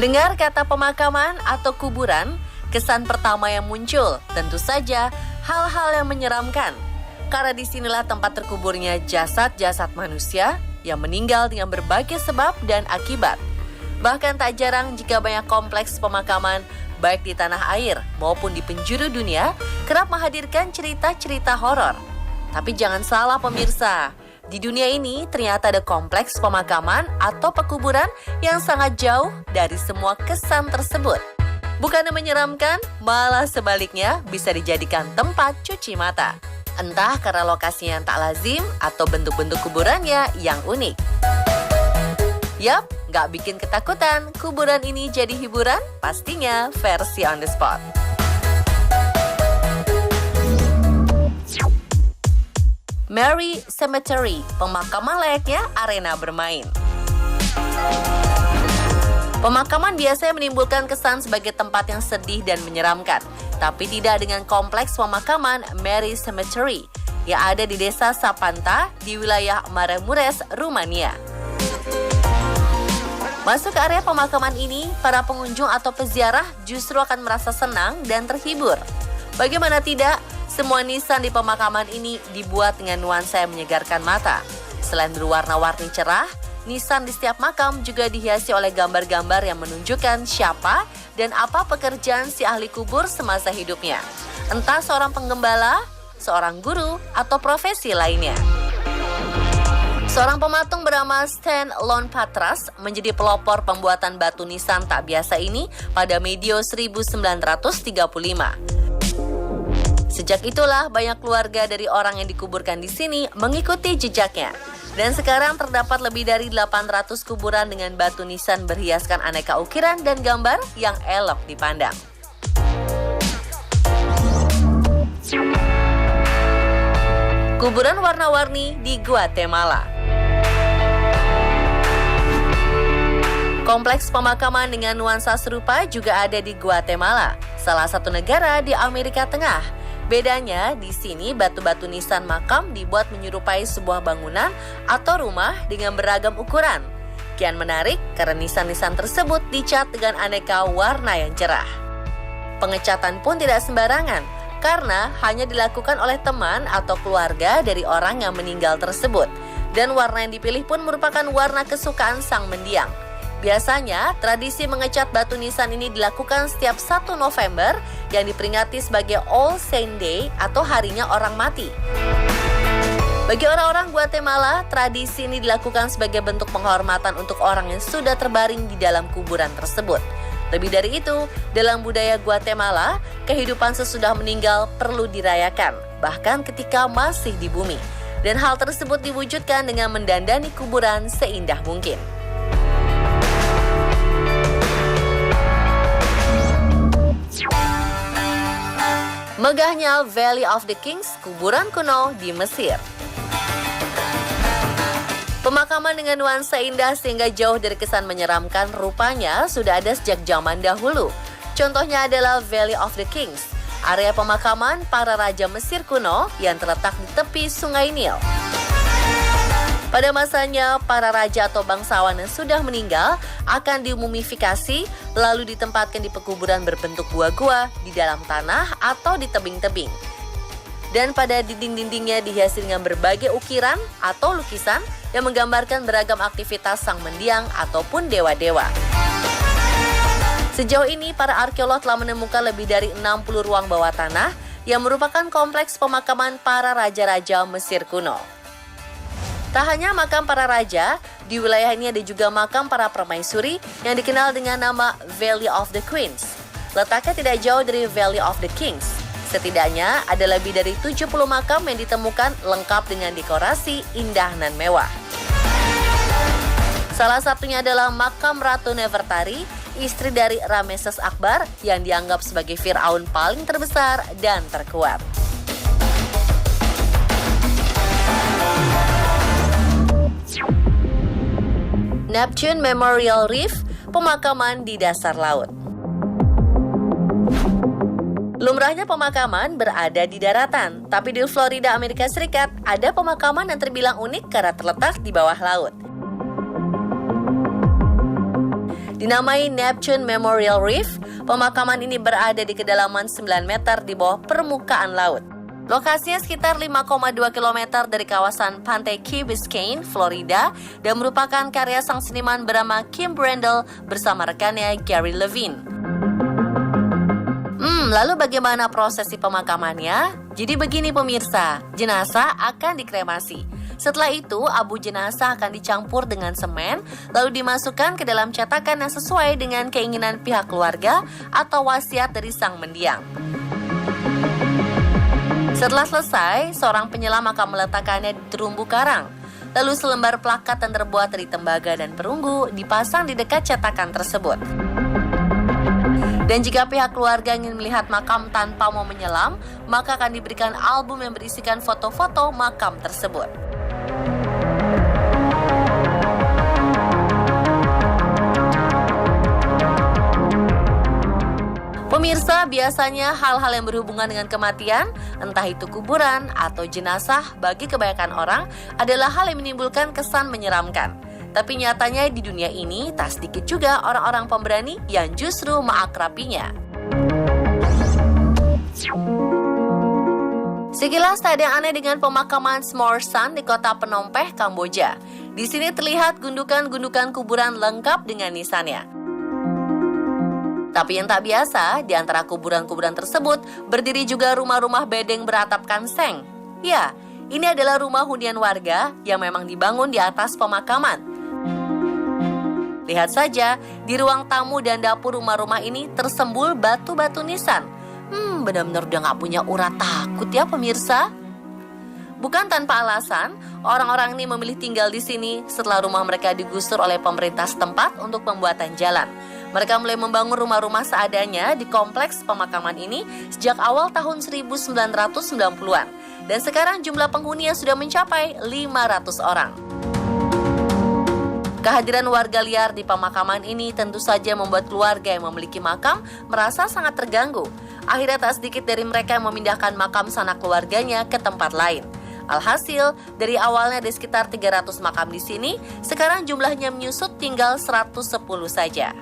Mendengar kata pemakaman atau kuburan, kesan pertama yang muncul tentu saja hal-hal yang menyeramkan. Karena disinilah tempat terkuburnya jasad-jasad manusia yang meninggal dengan berbagai sebab dan akibat. Bahkan tak jarang jika banyak kompleks pemakaman, baik di tanah air maupun di penjuru dunia, kerap menghadirkan cerita-cerita horor. Tapi jangan salah pemirsa, di dunia ini ternyata ada kompleks pemakaman atau pekuburan yang sangat jauh dari semua kesan tersebut. Bukannya menyeramkan, malah sebaliknya bisa dijadikan tempat cuci mata. Entah karena lokasinya yang tak lazim atau bentuk-bentuk kuburannya yang unik. Yap, nggak bikin ketakutan, kuburan ini jadi hiburan, pastinya versi on the spot. Mary Cemetery, pemakaman layaknya arena bermain. Pemakaman biasanya menimbulkan kesan sebagai tempat yang sedih dan menyeramkan, tapi tidak dengan kompleks pemakaman Mary Cemetery yang ada di desa Sapanta di wilayah Maramuresh, Rumania. Masuk ke area pemakaman ini, para pengunjung atau peziarah justru akan merasa senang dan terhibur. Bagaimana tidak, semua nisan di pemakaman ini dibuat dengan nuansa yang menyegarkan mata. Selain berwarna-warni cerah, nisan di setiap makam juga dihiasi oleh gambar-gambar yang menunjukkan siapa dan apa pekerjaan si ahli kubur semasa hidupnya. Entah seorang penggembala, seorang guru, atau profesi lainnya. Seorang pematung bernama Stan Lonpatras menjadi pelopor pembuatan batu nisan tak biasa ini pada medio 1935. Sejak itulah banyak keluarga dari orang yang dikuburkan di sini mengikuti jejaknya. Dan sekarang terdapat lebih dari 800 kuburan dengan batu nisan berhiaskan aneka ukiran dan gambar yang elok dipandang. Kuburan warna-warni di Guatemala. Kompleks pemakaman dengan nuansa serupa juga ada di Guatemala, salah satu negara di Amerika Tengah. Bedanya, di sini batu-batu nisan makam dibuat menyerupai sebuah bangunan atau rumah dengan beragam ukuran. Kian menarik karena nisan-nisan tersebut dicat dengan aneka warna yang cerah. Pengecatan pun tidak sembarangan, karena hanya dilakukan oleh teman atau keluarga dari orang yang meninggal tersebut. Dan warna yang dipilih pun merupakan warna kesukaan sang mendiang. Biasanya, tradisi mengecat batu nisan ini dilakukan setiap 1 November yang diperingati sebagai All Saint Day atau harinya orang mati. Bagi orang-orang Guatemala, tradisi ini dilakukan sebagai bentuk penghormatan untuk orang yang sudah terbaring di dalam kuburan tersebut. Lebih dari itu, dalam budaya Guatemala, kehidupan sesudah meninggal perlu dirayakan, bahkan ketika masih di bumi. Dan hal tersebut diwujudkan dengan mendandani kuburan seindah mungkin. Megahnya Valley of the Kings, kuburan kuno di Mesir. Pemakaman dengan nuansa indah sehingga jauh dari kesan menyeramkan rupanya sudah ada sejak zaman dahulu. Contohnya adalah Valley of the Kings, area pemakaman para raja Mesir kuno yang terletak di tepi Sungai Nil. Pada masanya, para raja atau bangsawan yang sudah meninggal akan dimumifikasi lalu ditempatkan di pekuburan berbentuk gua-gua di dalam tanah atau di tebing-tebing. Dan pada dinding-dindingnya dihiasi dengan berbagai ukiran atau lukisan yang menggambarkan beragam aktivitas sang mendiang ataupun dewa-dewa. Sejauh ini, para arkeolog telah menemukan lebih dari 60 ruang bawah tanah yang merupakan kompleks pemakaman para raja-raja Mesir kuno. Tak hanya makam para raja, di wilayah ini ada juga makam para permaisuri yang dikenal dengan nama Valley of the Queens. Letaknya tidak jauh dari Valley of the Kings. Setidaknya ada lebih dari 70 makam yang ditemukan lengkap dengan dekorasi indah dan mewah. Salah satunya adalah makam Ratu Nefertari, istri dari Rameses Akbar yang dianggap sebagai Firaun paling terbesar dan terkuat. Neptune Memorial Reef, pemakaman di dasar laut. Lumrahnya pemakaman berada di daratan, tapi di Florida, Amerika Serikat, ada pemakaman yang terbilang unik karena terletak di bawah laut. Dinamai Neptune Memorial Reef, pemakaman ini berada di kedalaman 9 meter di bawah permukaan laut. Lokasinya sekitar 5,2 km dari kawasan pantai Key Biscayne, Florida, dan merupakan karya sang seniman bernama Kim Brendel bersama rekannya Gary Levine. Lalu bagaimana prosesi pemakamannya? Jadi begini pemirsa, jenazah akan dikremasi. Setelah itu, abu jenazah akan dicampur dengan semen, lalu dimasukkan ke dalam cetakan yang sesuai dengan keinginan pihak keluarga atau wasiat dari sang mendiang. Setelah selesai, seorang penyelam akan meletakkannya di terumbu karang. Lalu selembar plakat yang terbuat dari tembaga dan perunggu dipasang di dekat cetakan tersebut. Dan jika pihak keluarga ingin melihat makam tanpa mau menyelam, maka akan diberikan album yang berisikan foto-foto makam tersebut. Pemirsa, biasanya hal-hal yang berhubungan dengan kematian, entah itu kuburan atau jenazah, bagi kebanyakan orang adalah hal yang menimbulkan kesan menyeramkan. Tapi nyatanya di dunia ini tak sedikit juga orang-orang pemberani yang justru mengakrabinya. Sekilas tak ada yang aneh dengan pemakaman Smorsan di kota Phnom Penh, Kamboja. Di sini terlihat gundukan-gundukan kuburan lengkap dengan nisannya. Tapi yang tak biasa, di antara kuburan-kuburan tersebut berdiri juga rumah-rumah bedeng beratapkan seng. Ya, ini adalah rumah hunian warga yang memang dibangun di atas pemakaman. Lihat saja, di ruang tamu dan dapur rumah-rumah ini tersembul batu-batu nisan. Benar-benar udah gak punya urat takut ya pemirsa. Bukan tanpa alasan, orang-orang ini memilih tinggal di sini setelah rumah mereka digusur oleh pemerintah setempat untuk pembuatan jalan. Mereka mulai membangun rumah-rumah seadanya di kompleks pemakaman ini sejak awal tahun 1990-an. Dan sekarang jumlah penghuninya sudah mencapai 500 orang. Kehadiran warga liar di pemakaman ini tentu saja membuat keluarga yang memiliki makam merasa sangat terganggu. Akhirnya tak sedikit dari mereka yang memindahkan makam sanak keluarganya ke tempat lain. Alhasil, dari awalnya ada sekitar 300 makam di sini, sekarang jumlahnya menyusut tinggal 110 saja.